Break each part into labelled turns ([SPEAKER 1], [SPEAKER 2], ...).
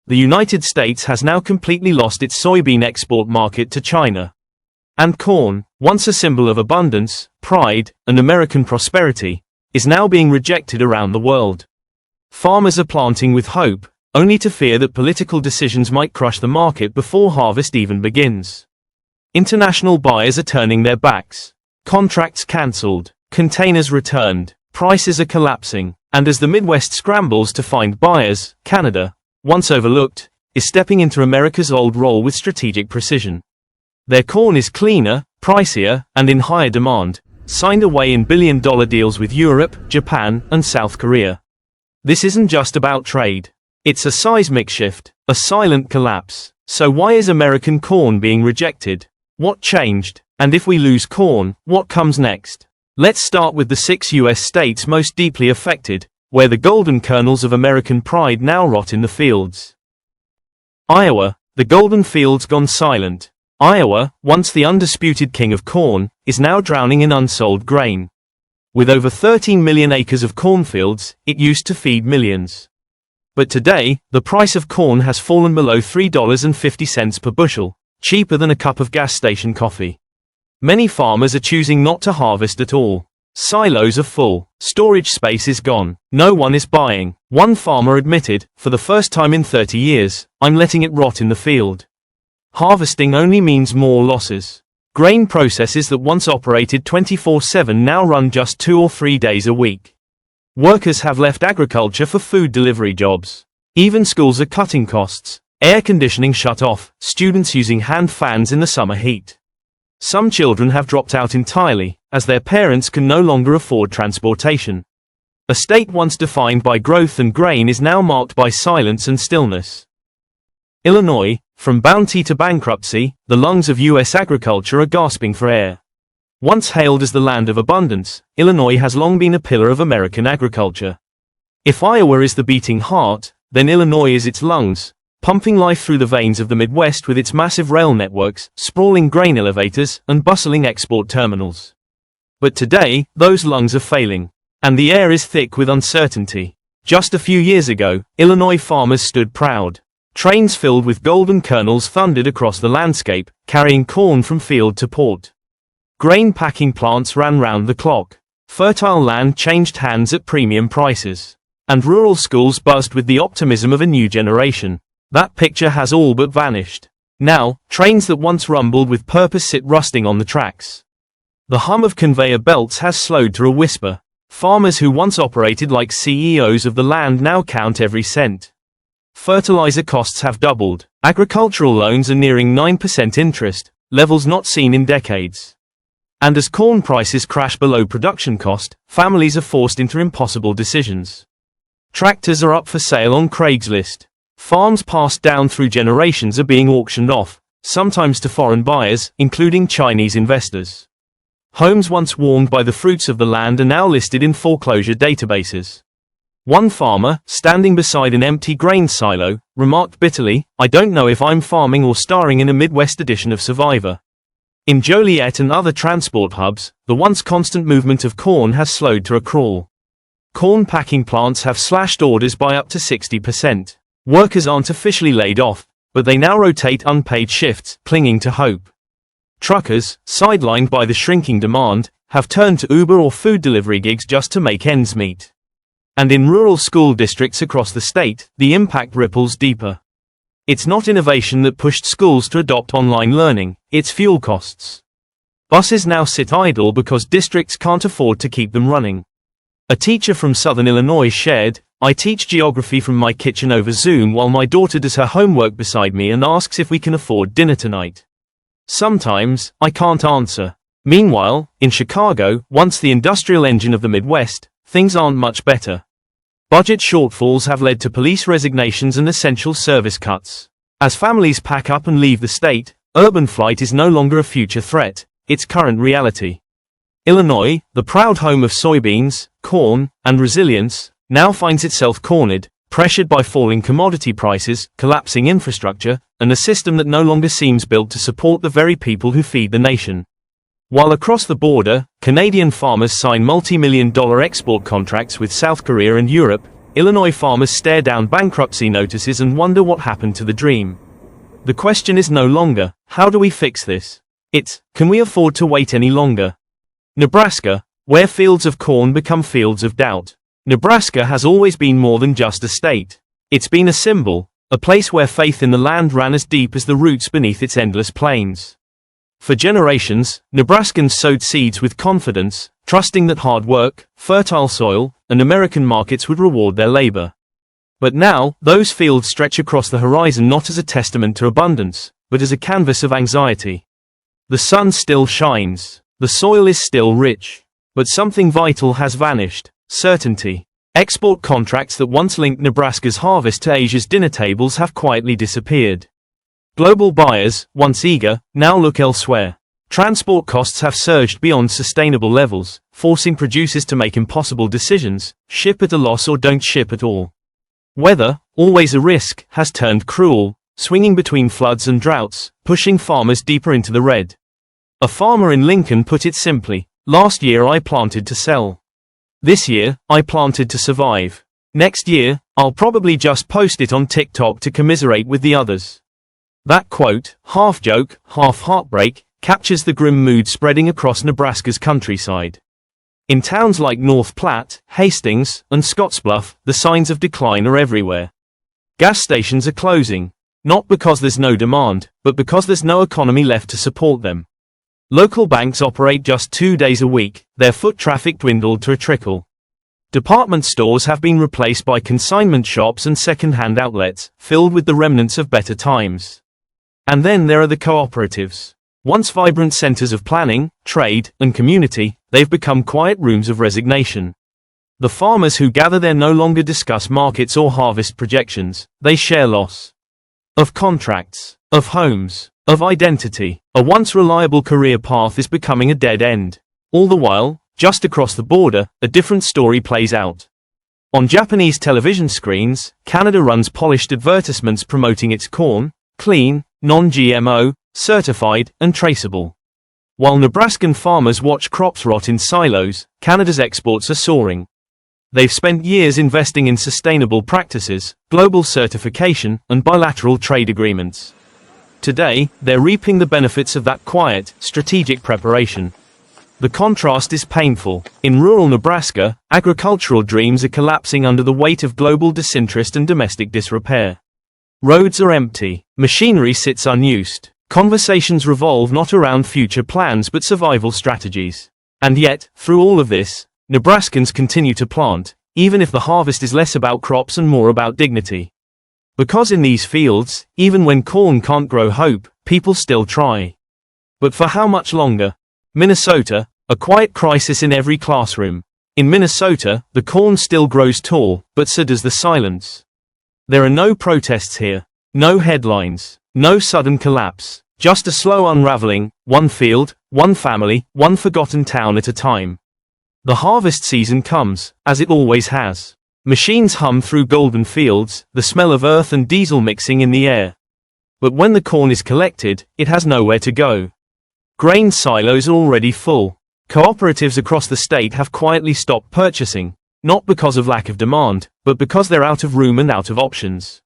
[SPEAKER 1] the United States has now completely lost its soybean export market to China. And corn, once a symbol of abundance, pride, and American prosperity, is now being rejected around the world. Farmers are planting with hope, only to fear that political decisions might crush the market before harvest even begins. International buyers are turning their backs. Contracts cancelled, containers returned, prices are collapsing, and as the Midwest scrambles to find buyers, Canada, once overlooked, is stepping into America's old role with strategic precision. Their corn is cleaner, pricier, and in higher demand, signed away in billion-dollar deals with Europe, Japan, and South Korea. This isn't just about trade. It's a seismic shift, a silent collapse. So why is American corn being rejected? What changed? And if we lose corn, what comes next? Let's start with the 6 U.S. states most deeply affected, where the golden kernels of American pride now rot in the fields. Iowa, the golden fields gone silent. Iowa, once the undisputed king of corn, is now drowning in unsold grain. With over 13 million acres of cornfields, it used to feed millions. But today, the price of corn has fallen below $3.50 per bushel, cheaper than a cup of gas station coffee. Many farmers are choosing not to harvest at all. Silos are full, storage space is gone, no one is buying. One farmer admitted, for the first time in 30 years, I'm letting it rot in the field. Harvesting only means more losses. Grain processes that once operated 24/7 now run just 2 or 3 days a week. Workers have left agriculture for food delivery jobs. Even schools are cutting costs. Air conditioning shut off, students using hand fans in the summer heat. Some children have dropped out entirely, as their parents can no longer afford transportation. A state once defined by growth and grain is now marked by silence and stillness. Illinois, from bounty to bankruptcy, the lungs of U.S. agriculture are gasping for air. Once hailed as the land of abundance, Illinois has long been a pillar of American agriculture. If Iowa is the beating heart, then Illinois is its lungs, pumping life through the veins of the Midwest with its massive rail networks, sprawling grain elevators, and bustling export terminals. But today, those lungs are failing. And the air is thick with uncertainty. Just a few years ago, Illinois farmers stood proud. Trains filled with golden kernels thundered across the landscape, carrying corn from field to port. Grain packing plants ran round the clock. Fertile land changed hands at premium prices. And rural schools buzzed with the optimism of a new generation. That picture has all but vanished. Now, trains that once rumbled with purpose sit rusting on the tracks. The hum of conveyor belts has slowed to a whisper. Farmers who once operated like CEOs of the land now count every cent. Fertilizer costs have doubled. Agricultural loans are nearing 9% interest, levels not seen in decades. And as corn prices crash below production cost, families are forced into impossible decisions. Tractors are up for sale on Craigslist. Farms passed down through generations are being auctioned off, sometimes to foreign buyers, including Chinese investors. Homes once warmed by the fruits of the land are now listed in foreclosure databases. One farmer, standing beside an empty grain silo, remarked bitterly, "I don't know if I'm farming or starring in a Midwest edition of Survivor." In Joliet and other transport hubs, the once constant movement of corn has slowed to a crawl. Corn packing plants have slashed orders by up to 60%. Workers aren't officially laid off, but they now rotate unpaid shifts, clinging to hope. Truckers, sidelined by the shrinking demand, have turned to Uber or food delivery gigs just to make ends meet. And in rural school districts across the state, the impact ripples deeper. It's not innovation that pushed schools to adopt online learning, it's fuel costs. Buses now sit idle because districts can't afford to keep them running. A teacher from southern Illinois shared, "I teach geography from my kitchen over Zoom while my daughter does her homework beside me and asks if we can afford dinner tonight. Sometimes, I can't answer." Meanwhile, in Chicago, once the industrial engine of the Midwest, things aren't much better. Budget shortfalls have led to police resignations and essential service cuts. As families pack up and leave the state, urban flight is no longer a future threat, it's current reality. Illinois, the proud home of soybeans, corn, and resilience, now finds itself cornered, pressured by falling commodity prices, collapsing infrastructure, and a system that no longer seems built to support the very people who feed the nation. While across the border, Canadian farmers sign multi-million-dollar export contracts with South Korea and Europe, Illinois farmers stare down bankruptcy notices and wonder what happened to the dream. The question is no longer, how do we fix this? It's, can we afford to wait any longer? Nebraska, where fields of corn become fields of doubt. Nebraska has always been more than just a state. It's been a symbol, a place where faith in the land ran as deep as the roots beneath its endless plains. For generations, Nebraskans sowed seeds with confidence, trusting that hard work, fertile soil, and American markets would reward their labor. But now, those fields stretch across the horizon not as a testament to abundance, but as a canvas of anxiety. The sun still shines, the soil is still rich, but something vital has vanished: certainty. Export contracts that once linked Nebraska's harvest to Asia's dinner tables have quietly disappeared. Global buyers, once eager, now look elsewhere. Transport costs have surged beyond sustainable levels, forcing producers to make impossible decisions: ship at a loss or don't ship at all. Weather, always a risk, has turned cruel, swinging between floods and droughts, pushing farmers deeper into the red. A farmer in Lincoln put it simply: "Last year I planted to sell. This year, I planted to survive. Next year, I'll probably just post it on TikTok to commiserate with the others." That quote, half joke, half heartbreak, captures the grim mood spreading across Nebraska's countryside. In towns like North Platte, Hastings, and Scottsbluff, the signs of decline are everywhere. Gas stations are closing, not because there's no demand, but because there's no economy left to support them. Local banks operate just 2 days a week, their foot traffic dwindled to a trickle. Department stores have been replaced by consignment shops and second-hand outlets, filled with the remnants of better times. And then there are the cooperatives. Once vibrant centers of planning, trade, and community, they've become quiet rooms of resignation. The farmers who gather there no longer discuss markets or harvest projections, they share loss of contracts, of homes, of identity. A once reliable career path is becoming a dead end. All the while, just across the border, a different story plays out. On Japanese television screens, Canada runs polished advertisements promoting its corn: clean, non-GMO, certified, and traceable. While Nebraskan farmers watch crops rot in silos, Canada's exports are soaring. They've spent years investing in sustainable practices, global certification, and bilateral trade agreements. Today, they're reaping the benefits of that quiet, strategic preparation. The contrast is painful. In rural Nebraska, agricultural dreams are collapsing under the weight of global disinterest and domestic disrepair. Roads are empty. Machinery sits unused. Conversations revolve not around future plans but survival strategies. And yet, through all of this, Nebraskans continue to plant, even if the harvest is less about crops and more about dignity. Because in these fields, even when corn can't grow hope, people still try. But for how much longer? Minnesota, a quiet crisis in every classroom. In Minnesota, the corn still grows tall, but so does the silence. There are no protests here, no headlines, no sudden collapse, just a slow unraveling, one field, one family, one forgotten town at a time. The harvest season comes, as it always has. Machines hum through golden fields, the smell of earth and diesel mixing in the air. But when the corn is collected, it has nowhere to go. Grain silos are already full. Cooperatives across the state have quietly stopped purchasing, not because of lack of demand, but because they're out of room and out of options.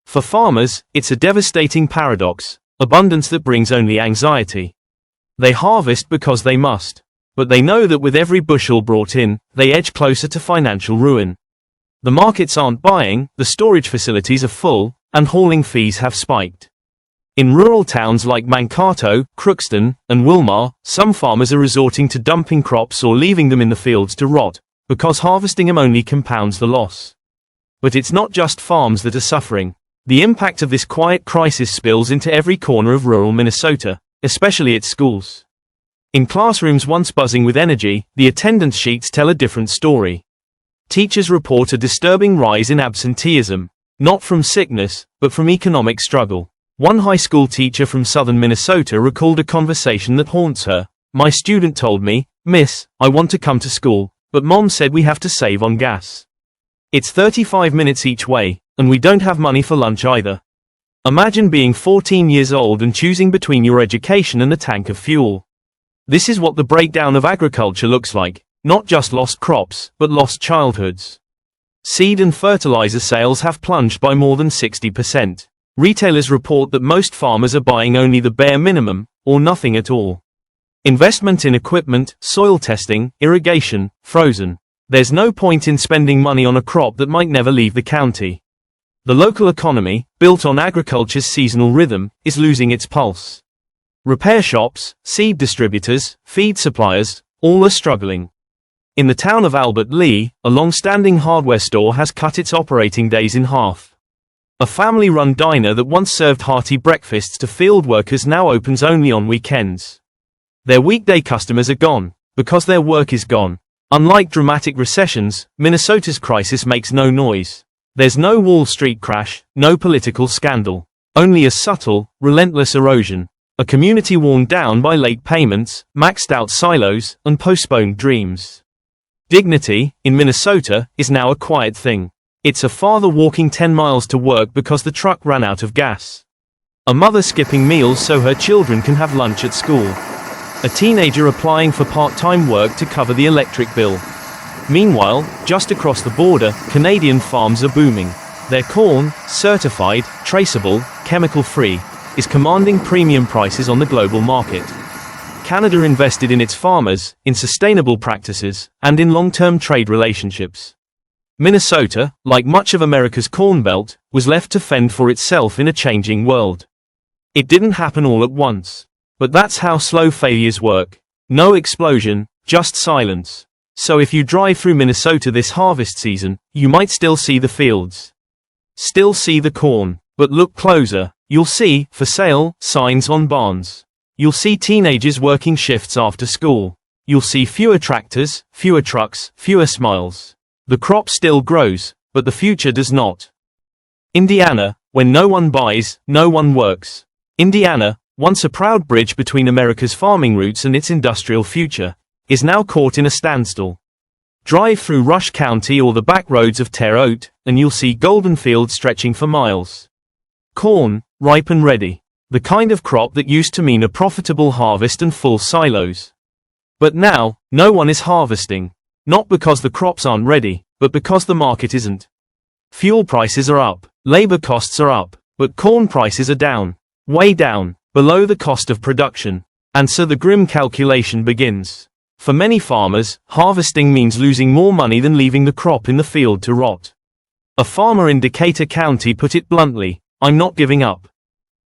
[SPEAKER 1] For farmers, it's a devastating paradox: abundance that brings only anxiety. They harvest because they must, but they know that with every bushel brought in, they edge closer to financial ruin. The markets aren't buying, the storage facilities are full, and hauling fees have spiked. In rural towns like Mankato, Crookston, and Wilmar, some farmers are resorting to dumping crops or leaving them in the fields to rot, because harvesting them only compounds the loss. But it's not just farms that are suffering. The impact of this quiet crisis spills into every corner of rural Minnesota, especially at schools. In classrooms once buzzing with energy, the attendance sheets tell a different story. Teachers report a disturbing rise in absenteeism, not from sickness, but from economic struggle. One high school teacher from southern Minnesota recalled a conversation that haunts her. "My student told me, 'Miss, I want to come to school, but Mom said we have to save on gas. It's 35 minutes each way, and we don't have money for lunch either.'" Imagine being 14 years old and choosing between your education and a tank of fuel. This is what the breakdown of agriculture looks like. Not just lost crops, but lost childhoods. Seed and fertilizer sales have plunged by more than 60%. Retailers report that most farmers are buying only the bare minimum, or nothing at all. Investment in equipment, soil testing, irrigation, frozen. There's no point in spending money on a crop that might never leave the county. The local economy, built on agriculture's seasonal rhythm, is losing its pulse. Repair shops, seed distributors, feed suppliers, all are struggling. In the town of Albert Lea, a long-standing hardware store has cut its operating days in half. A family-run diner that once served hearty breakfasts to field workers now opens only on weekends. Their weekday customers are gone, because their work is gone. Unlike dramatic recessions, Minnesota's crisis makes no noise. There's no Wall Street crash, no political scandal. Only a subtle, relentless erosion. A community worn down by late payments, maxed out silos, and postponed dreams. Dignity, in Minnesota, is now a quiet thing. It's a father walking 10 miles to work because the truck ran out of gas. A mother skipping meals so her children can have lunch at school. A teenager applying for part-time work to cover the electric bill. Meanwhile, just across the border, Canadian farms are booming. Their corn, certified, traceable, chemical-free, is commanding premium prices on the global market. Canada invested in its farmers, in sustainable practices, and in long-term trade relationships. Minnesota, like much of America's Corn Belt, was left to fend for itself in a changing world. It didn't happen all at once. But that's how slow failures work. No explosion, just silence. So if you drive through Minnesota this harvest season, you might still see the fields. Still see the corn. But look closer. You'll see, for sale, signs on barns. You'll see teenagers working shifts after school. You'll see fewer tractors, fewer trucks, fewer smiles. The crop still grows, but the future does not. Indiana, when no one buys, no one works. Indiana, once a proud bridge between America's farming roots and its industrial future, is now caught in a standstill. Drive through Rush County or the back roads of Terre Haute, and you'll see golden fields stretching for miles. Corn, ripe and ready. The kind of crop that used to mean a profitable harvest and full silos. But now, no one is harvesting. Not because the crops aren't ready, but because the market isn't. Fuel prices are up, labor costs are up, but corn prices are down. Way down, below the cost of production. And so the grim calculation begins. For many farmers, harvesting means losing more money than leaving the crop in the field to rot. A farmer in Decatur County put it bluntly, "I'm not giving up.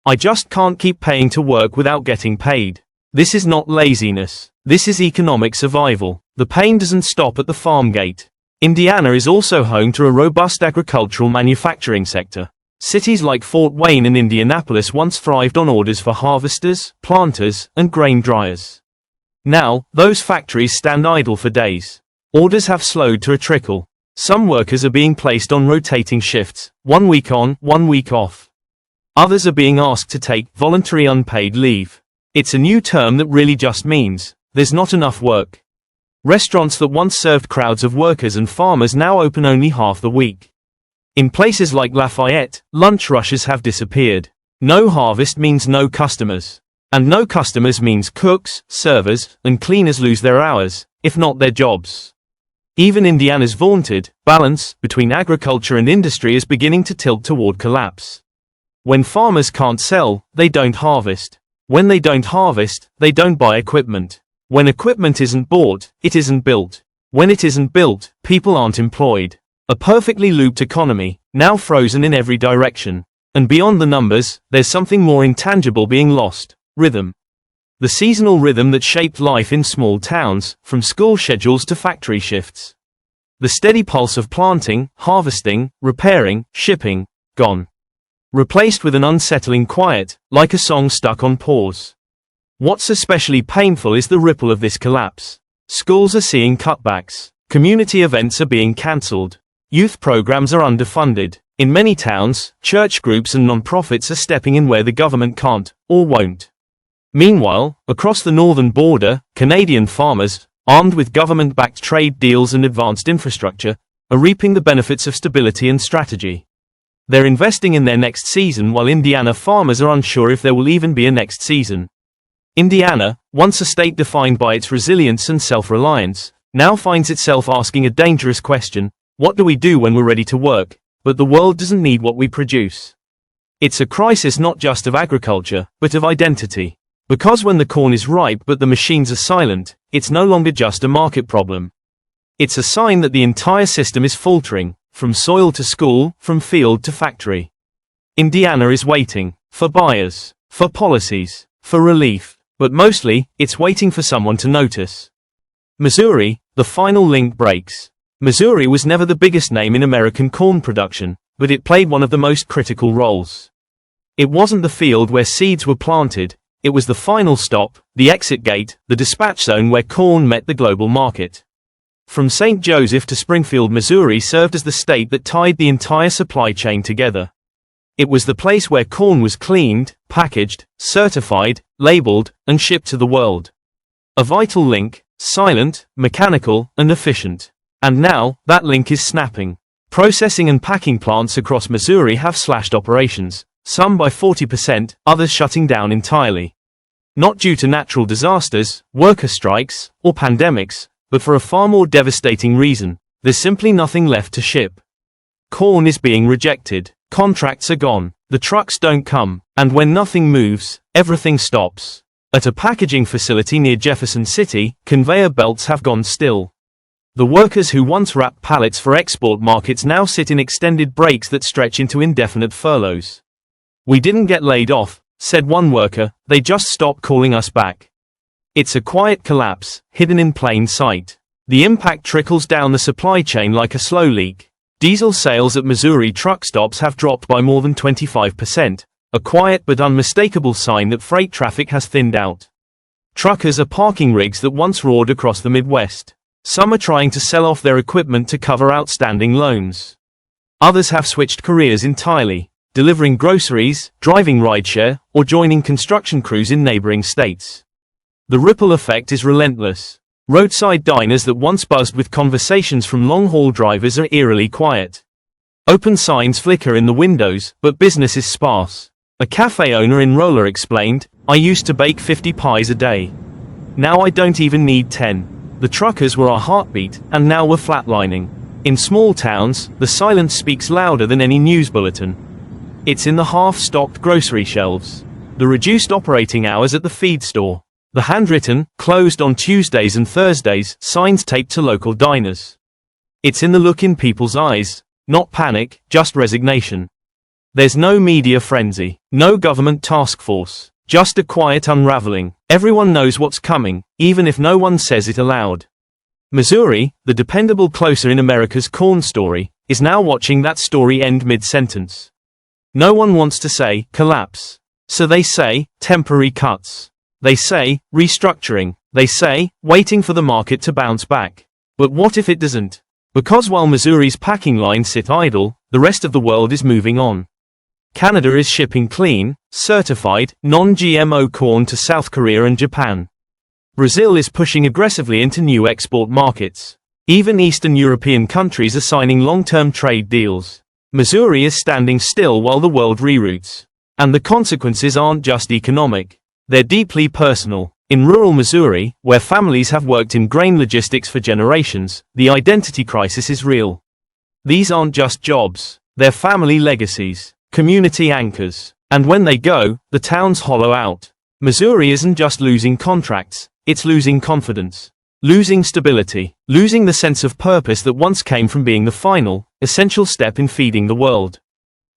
[SPEAKER 1] I just can't keep paying to work without getting paid. This is not laziness. This is economic survival." The pain doesn't stop at the farm gate. Indiana is also home to a robust agricultural manufacturing sector. Cities like Fort Wayne and Indianapolis once thrived on orders for harvesters, planters, and grain dryers. Now, those factories stand idle for days. Orders have slowed to a trickle. Some workers are being placed on rotating shifts, 1 week on, 1 week off. Others are being asked to take voluntary unpaid leave. It's a new term that really just means there's not enough work. Restaurants that once served crowds of workers and farmers now open only half the week. In places like Lafayette, lunch rushes have disappeared. No harvest means no customers. And no customers means cooks, servers, and cleaners lose their hours, if not their jobs. Even Indiana's vaunted balance between agriculture and industry is beginning to tilt toward collapse. When farmers can't sell, they don't harvest. When they don't harvest, they don't buy equipment. When equipment isn't bought, it isn't built. When it isn't built, people aren't employed. A perfectly looped economy, now frozen in every direction. And beyond the numbers, there's something more intangible being lost: rhythm. The seasonal rhythm that shaped life in small towns, from school schedules to factory shifts. The steady pulse of planting, harvesting, repairing, shipping, gone. Replaced with an unsettling quiet, like a song stuck on pause. What's especially painful is the ripple of this collapse. Schools are seeing cutbacks. Community events are being cancelled. Youth programs are underfunded. In many towns, church groups and non-profits are stepping in where the government can't, or won't. Meanwhile, across the northern border, Canadian farmers, armed with government-backed trade deals and advanced infrastructure, are reaping the benefits of stability and strategy. They're investing in their next season while Indiana farmers are unsure if there will even be a next season. Indiana, once a state defined by its resilience and self-reliance, now finds itself asking a dangerous question: What do we do when we're ready to work, but the world doesn't need what we produce? It's a crisis not just of agriculture, but of identity. Because when the corn is ripe but the machines are silent, it's no longer just a market problem. It's a sign that the entire system is faltering, from soil to school, from field to factory. Indiana is waiting, for buyers, for policies, for relief, but mostly, it's waiting for someone to notice. Missouri, the final link breaks. Missouri was never the biggest name in American corn production, but it played one of the most critical roles. It wasn't the field where seeds were planted, it was the final stop, the exit gate, the dispatch zone where corn met the global market. From St. Joseph to Springfield, Missouri served as the state that tied the entire supply chain together. It was the place where corn was cleaned, packaged, certified, labeled, and shipped to the world. A vital link, silent, mechanical, and efficient. And now, that link is snapping. Processing and packing plants across Missouri have slashed operations, some by 40%, others shutting down entirely. Not due to natural disasters, worker strikes, or pandemics, but for a far more devastating reason: there's simply nothing left to ship. Corn is being rejected, contracts are gone, the trucks don't come, and when nothing moves, everything stops. At a packaging facility near Jefferson City, conveyor belts have gone still. The workers who once wrapped pallets for export markets now sit in extended breaks that stretch into indefinite furloughs. "We didn't get laid off," said one worker, "they just stopped calling us back." It's a quiet collapse, hidden in plain sight. The impact trickles down the supply chain like a slow leak. Diesel sales at Missouri truck stops have dropped by more than 25%, a quiet but unmistakable sign that freight traffic has thinned out. Truckers are parking rigs that once roared across the Midwest. Some are trying to sell off their equipment to cover outstanding loans. Others have switched careers entirely, delivering groceries, driving rideshare, or joining construction crews in neighboring states. The ripple effect is relentless. Roadside diners that once buzzed with conversations from long-haul drivers are eerily quiet. Open signs flicker in the windows, but business is sparse. A cafe owner in Roller explained, "I used to bake 50 pies a day. Now I don't even need 10. The truckers were our heartbeat, and now we're flatlining." In small towns, the silence speaks louder than any news bulletin. It's in the half-stocked grocery shelves, the reduced operating hours at the feed store, the handwritten, "closed on Tuesdays and Thursdays" signs taped to local diners. It's in the look in people's eyes, not panic, just resignation. There's no media frenzy, no government task force, just a quiet unraveling. Everyone knows what's coming, even if no one says it aloud. Missouri, the dependable closer in America's corn story, is now watching that story end mid-sentence. No one wants to say, collapse. So they say, temporary cuts. They say, restructuring. They say, waiting for the market to bounce back. But what if it doesn't? Because while Missouri's packing lines sit idle, the rest of the world is moving on. Canada is shipping clean, certified, non-GMO corn to South Korea and Japan. Brazil is pushing aggressively into new export markets. Even Eastern European countries are signing long-term trade deals. Missouri is standing still while the world reroutes. And the consequences aren't just economic. They're deeply personal. In rural Missouri, where families have worked in grain logistics for generations, the identity crisis is real. These aren't just jobs. They're family legacies, community anchors. And when they go, the towns hollow out. Missouri isn't just losing contracts, it's losing confidence. Losing stability. Losing the sense of purpose that once came from being the final, essential step in feeding the world.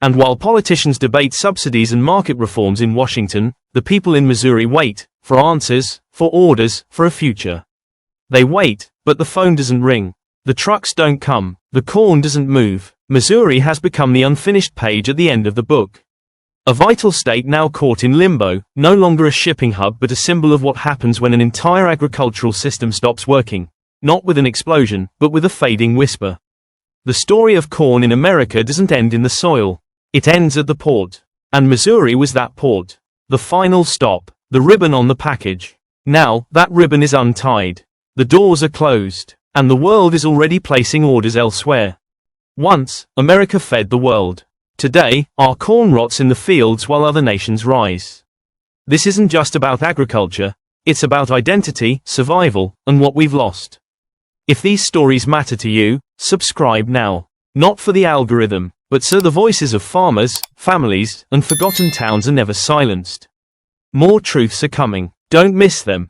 [SPEAKER 1] And while politicians debate subsidies and market reforms in Washington, the people in Missouri wait, for answers, for orders, for a future. They wait, but the phone doesn't ring. The trucks don't come. The corn doesn't move. Missouri has become the unfinished page at the end of the book. A vital state now caught in limbo, no longer a shipping hub but a symbol of what happens when an entire agricultural system stops working. Not with an explosion, but with a fading whisper. The story of corn in America doesn't end in the soil. It ends at the port. And Missouri was that port. The final stop. The ribbon on the package. Now, that ribbon is untied. The doors are closed. And the world is already placing orders elsewhere. Once, America fed the world. Today, our corn rots in the fields while other nations rise. This isn't just about agriculture. It's about identity, survival, and what we've lost. If these stories matter to you, subscribe now. Not for the algorithm, but so the voices of farmers, families, and forgotten towns are never silenced. More truths are coming. Don't miss them.